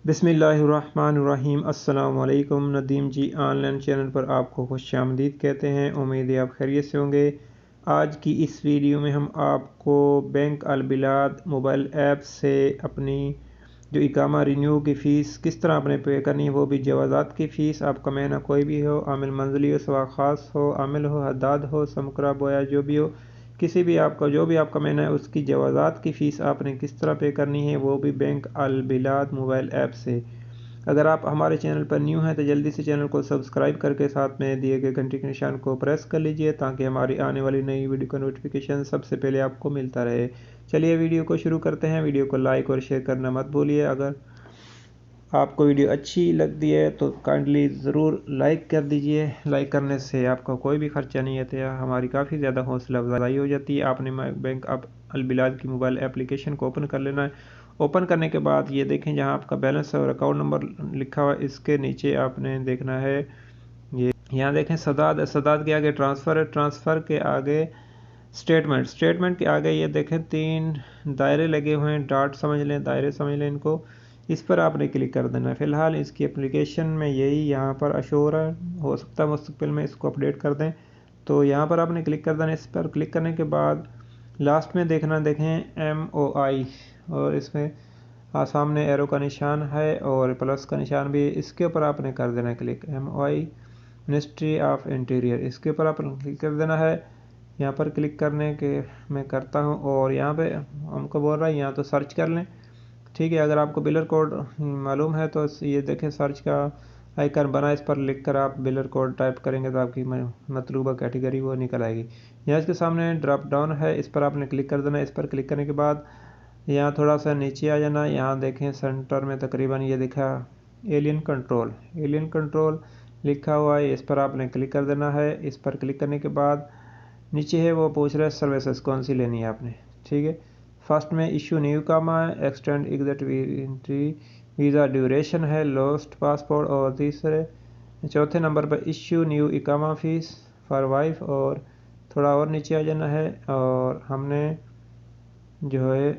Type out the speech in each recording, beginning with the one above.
बिस्मिल्लाहिर्रहमानिर्रहीम। अस्सलाम वालेकुम। नदीम जी ऑनलाइन चैनल पर आपको खुश आमदीद कहते हैं। उम्मीद है आप खैरियत से होंगे। आज की इस वीडियो में हम आपको बैंक अलबिलाद मोबाइल ऐप से अपनी जो इकामा रिन्यू की फ़ीस किस तरह आपने पे करनी है, वो भी जवाज़ात की फ़ीस, आपका महीना कोई भी हो, आमिल मंजली हो, सवा ख़ास हो, आमिल हो, हदाद हो, समकरा बोया जो भी हो, किसी भी आपका जो भी आपका महीना है उसकी जवाज़ात की फ़ीस आपने किस तरह पे करनी है, वो भी बैंक अलबिलाद मोबाइल ऐप से। अगर आप हमारे चैनल पर न्यू हैं तो जल्दी से चैनल को सब्सक्राइब करके साथ में दिए गए घंटी के निशान को प्रेस कर लीजिए ताकि हमारी आने वाली नई वीडियो का नोटिफिकेशन सबसे पहले आपको मिलता रहे। चलिए वीडियो को शुरू करते हैं। वीडियो को लाइक और शेयर करना मत भूलिए। अगर आपको वीडियो अच्छी लगती है तो काइंडली ज़रूर लाइक कर दीजिए। लाइक करने से आपका कोई भी खर्चा नहीं आता, हमारी काफ़ी ज़्यादा हौसला अफजाई हो जाती है। आपने बैंक अलबिलाद की मोबाइल एप्लीकेशन को ओपन कर लेना है। ओपन करने के बाद ये देखें जहां आपका बैलेंस और अकाउंट नंबर लिखा हुआ है, इसके नीचे आपने देखना है ये यहाँ देखें सदाद के आगे ट्रांसफ़र है, ट्रांसफ़र के आगे स्टेटमेंट के आगे ये देखें 3 दायरे लगे हुए हैं, डॉट समझ लें, दायरे समझ लें इनको। इस पर आपने क्लिक कर देना है। फ़िलहाल इसकी एप्लीकेशन में यही यहाँ पर अशोर है, हो सकता है मुस्तकबिल में इसको अपडेट कर दें। तो यहाँ पर आपने क्लिक कर देना। इस पर क्लिक करने के बाद लास्ट में देखना, देखें MOI, और इसमें सामने एरो का निशान है और प्लस का निशान भी, इसके ऊपर आपने कर देना है click. MOI ministry of interior, इसके ऊपर आपने क्लिक कर देना है। यहाँ पर क्लिक करने के मैं करता हूँ और यहाँ पे हमको बोल रहा है यहाँ तो सर्च कर लें, ठीक है। अगर आपको बिलर कोड मालूम है तो ये देखें सर्च का आइकन बना, इस पर लिख कर आप बिलर कोड टाइप करेंगे तो आपकी मतलूबा कैटेगरी वो निकल आएगी। यहाँ इसके सामने ड्रॉप डाउन है, इस पर आपने क्लिक कर देना। इस पर क्लिक करने के बाद यहाँ थोड़ा सा नीचे आ जाना। यहाँ देखें सेंटर में तकरीबन ये दिखा एलियन कंट्रोल लिखा हुआ है, इस पर आपने क्लिक कर देना है। इस पर क्लिक करने के बाद नीचे है वो पूछ रहा है सर्विसेज कौन सी लेनी है आपने, ठीक है। फर्स्ट में इशू न्यू इकामा है, एक्सटेंड एग्जिट वीज़ा ड्यूरेशन है, लॉस्ट पासपोर्ट, और चौथे नंबर पर इशू न्यू इकामा फ़ीस फॉर वाइफ, और थोड़ा और नीचे आ जाना है और हमने जो है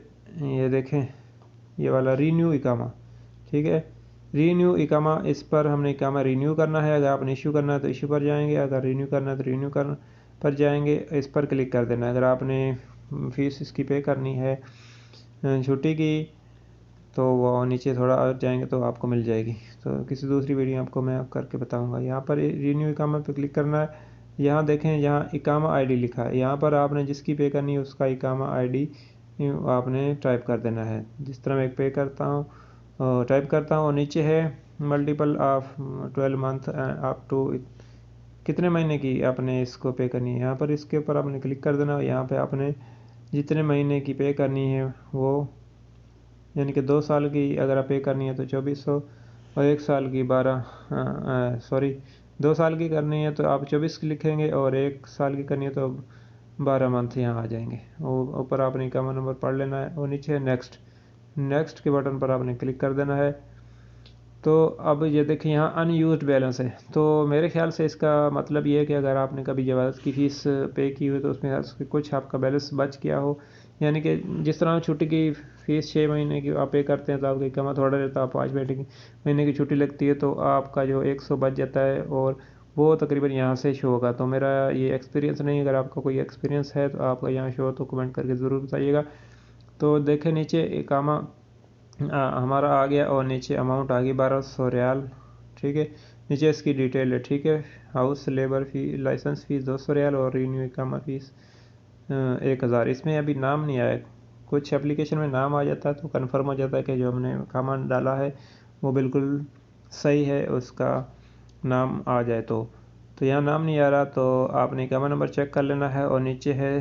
ये देखें ये वाला रीन्यू इकामा, ठीक है, रीन्यू इकामा, इस पर हमने इकामा रीन्यू करना है। अगर आपने इशू करना है तो इशू पर जाएंगे, अगर रीन्यू करना है तो रीन्यू पर जाएंगे। इस पर क्लिक कर देना। अगर आपने फ़ीस इसकी पे करनी है छुट्टी की तो वो नीचे थोड़ा और जाएंगे तो आपको मिल जाएगी। तो किसी दूसरी वीडियो आपको मैं करके बताऊंगा। यहाँ पर रीन्यू इकामा पे क्लिक करना है। यहाँ देखें यहाँ इकामा ID लिखा है, यहाँ पर आपने जिसकी पे करनी है उसका इकामा ID आपने टाइप कर देना है। जिस तरह मैं पे करता हूँ टाइप करता हूँ, और नीचे है multiple of 12 month up to कितने महीने की आपने इसको पे करनी है। यहाँ पर इसके ऊपर आपने क्लिक कर देना। यहाँ पे आपने जितने महीने की पे करनी है वो, यानी कि 2 साल की अगर आप पे करनी है तो 2400, और 1 साल की 2 साल की करनी है तो आप 24 की लिखेंगे, और 1 साल की करनी है तो 12 मंथ यहाँ आ जाएंगे। और ऊपर आपने इकामा नंबर पढ़ लेना है, और नीचे नेक्स्ट के बटन पर आपने क्लिक कर देना है। तो अब ये देखिए यहाँ अनयूज्ड बैलेंस है, तो मेरे ख्याल से इसका मतलब ये है कि अगर आपने कभी जवाज़त की फ़ीस पे की हुई तो उसमें कुछ आपका बैलेंस बच गया हो, यानी कि जिस तरह छुट्टी की फ़ीस 6 महीने की आप पे करते हैं तो आपका इकामा थोड़ा रहता है, 5 महीने की छुट्टी लगती है तो आपका जो 100 बच जाता है, और वो तकरीबन यहाँ से शो होगा। तो मेरा ये एक्सपीरियंस नहीं, अगर आपका कोई एक्सपीरियंस है तो आपका यहाँ शो हो तो कमेंट करके ज़रूर बताइएगा। तो देखें नीचे इकामा हमारा आ गया, और नीचे अमाउंट आ गई 1200 रियाल, ठीक है। नीचे इसकी डिटेल है, ठीक है। हाउस लेबर फ़ी लाइसेंस फ़ीस 200 रियाल, और रीन्यू इकामा फ़ीस 1000। इसमें अभी नाम नहीं आया, कुछ एप्लीकेशन में नाम आ जाता है तो कंफर्म हो जाता है कि जो हमने इकामा डाला है वो बिल्कुल सही है, उसका नाम आ जाए तो यहाँ नाम नहीं आ रहा तो आपने इकामा नंबर चेक कर लेना है, और नीचे है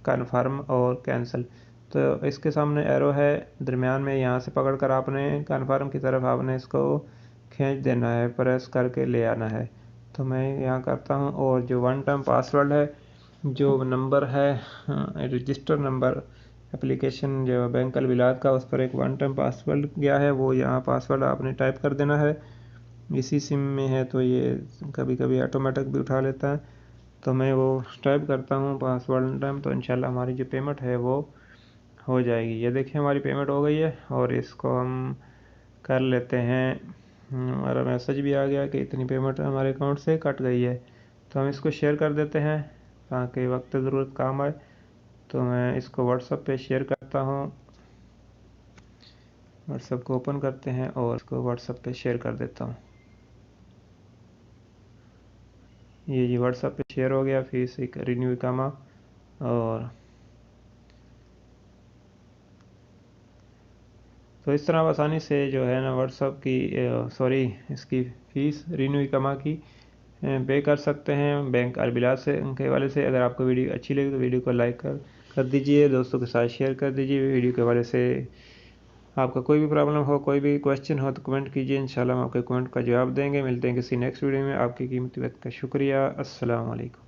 कन्फर्म और कैंसिल। तो इसके सामने एरो है दरमियान में, यहाँ से पकड़ कर आपने कन्फर्म की तरफ आपने इसको खींच देना है, प्रेस करके ले आना है। तो मैं यहाँ करता हूँ, और जो 1 टाइम पासवर्ड है, जो नंबर है रजिस्टर नंबर एप्लीकेशन जो बैंक अलबिलाद का, उस पर एक 1 टाइम पासवर्ड गया है, वो यहाँ पासवर्ड आपने टाइप कर देना है। इसी सिम में है तो ये कभी कभी ऑटोमेटिक भी उठा लेता है, तो मैं वो टाइप करता हूँ पासवर्ड टाइम, तो इंशाल्लाह हमारी जो पेमेंट है वो हो जाएगी। ये देखिए हमारी पेमेंट हो गई है, और इसको हम कर लेते हैं। हमारा मैसेज भी आ गया कि इतनी पेमेंट हमारे अकाउंट से कट गई है, तो हम इसको शेयर कर देते हैं ताकि वक्त ज़रूरत काम आए। तो मैं इसको व्हाट्सएप पे शेयर करता हूँ। व्हाट्सएप को ओपन करते हैं और इसको व्हाट्सएप पे शेयर कर देता हूँ। ये जी व्हाट्सएप पे शेयर हो गया फीस रिन्यू इकामा। और तो इस तरह आसानी से जो है ना व्हाट्सएप की इसकी फ़ीस रिन्यू इकामा की पे कर सकते हैं बैंक अलबिलाद से उनके हवाले से। अगर आपको वीडियो अच्छी लगी तो वीडियो को लाइक कर दीजिए, दोस्तों के साथ शेयर कर दीजिए। वीडियो के हवाले से आपका कोई भी प्रॉब्लम हो, कोई भी क्वेश्चन हो तो कमेंट कीजिए, इंशाल्लाह हम आपके कमेंट का जवाब देंगे। मिलते हैं किसी नेक्स्ट वीडियो में। आपकी कीमती वक्त का शुक्रिया। अस्सलाम वालेकुम।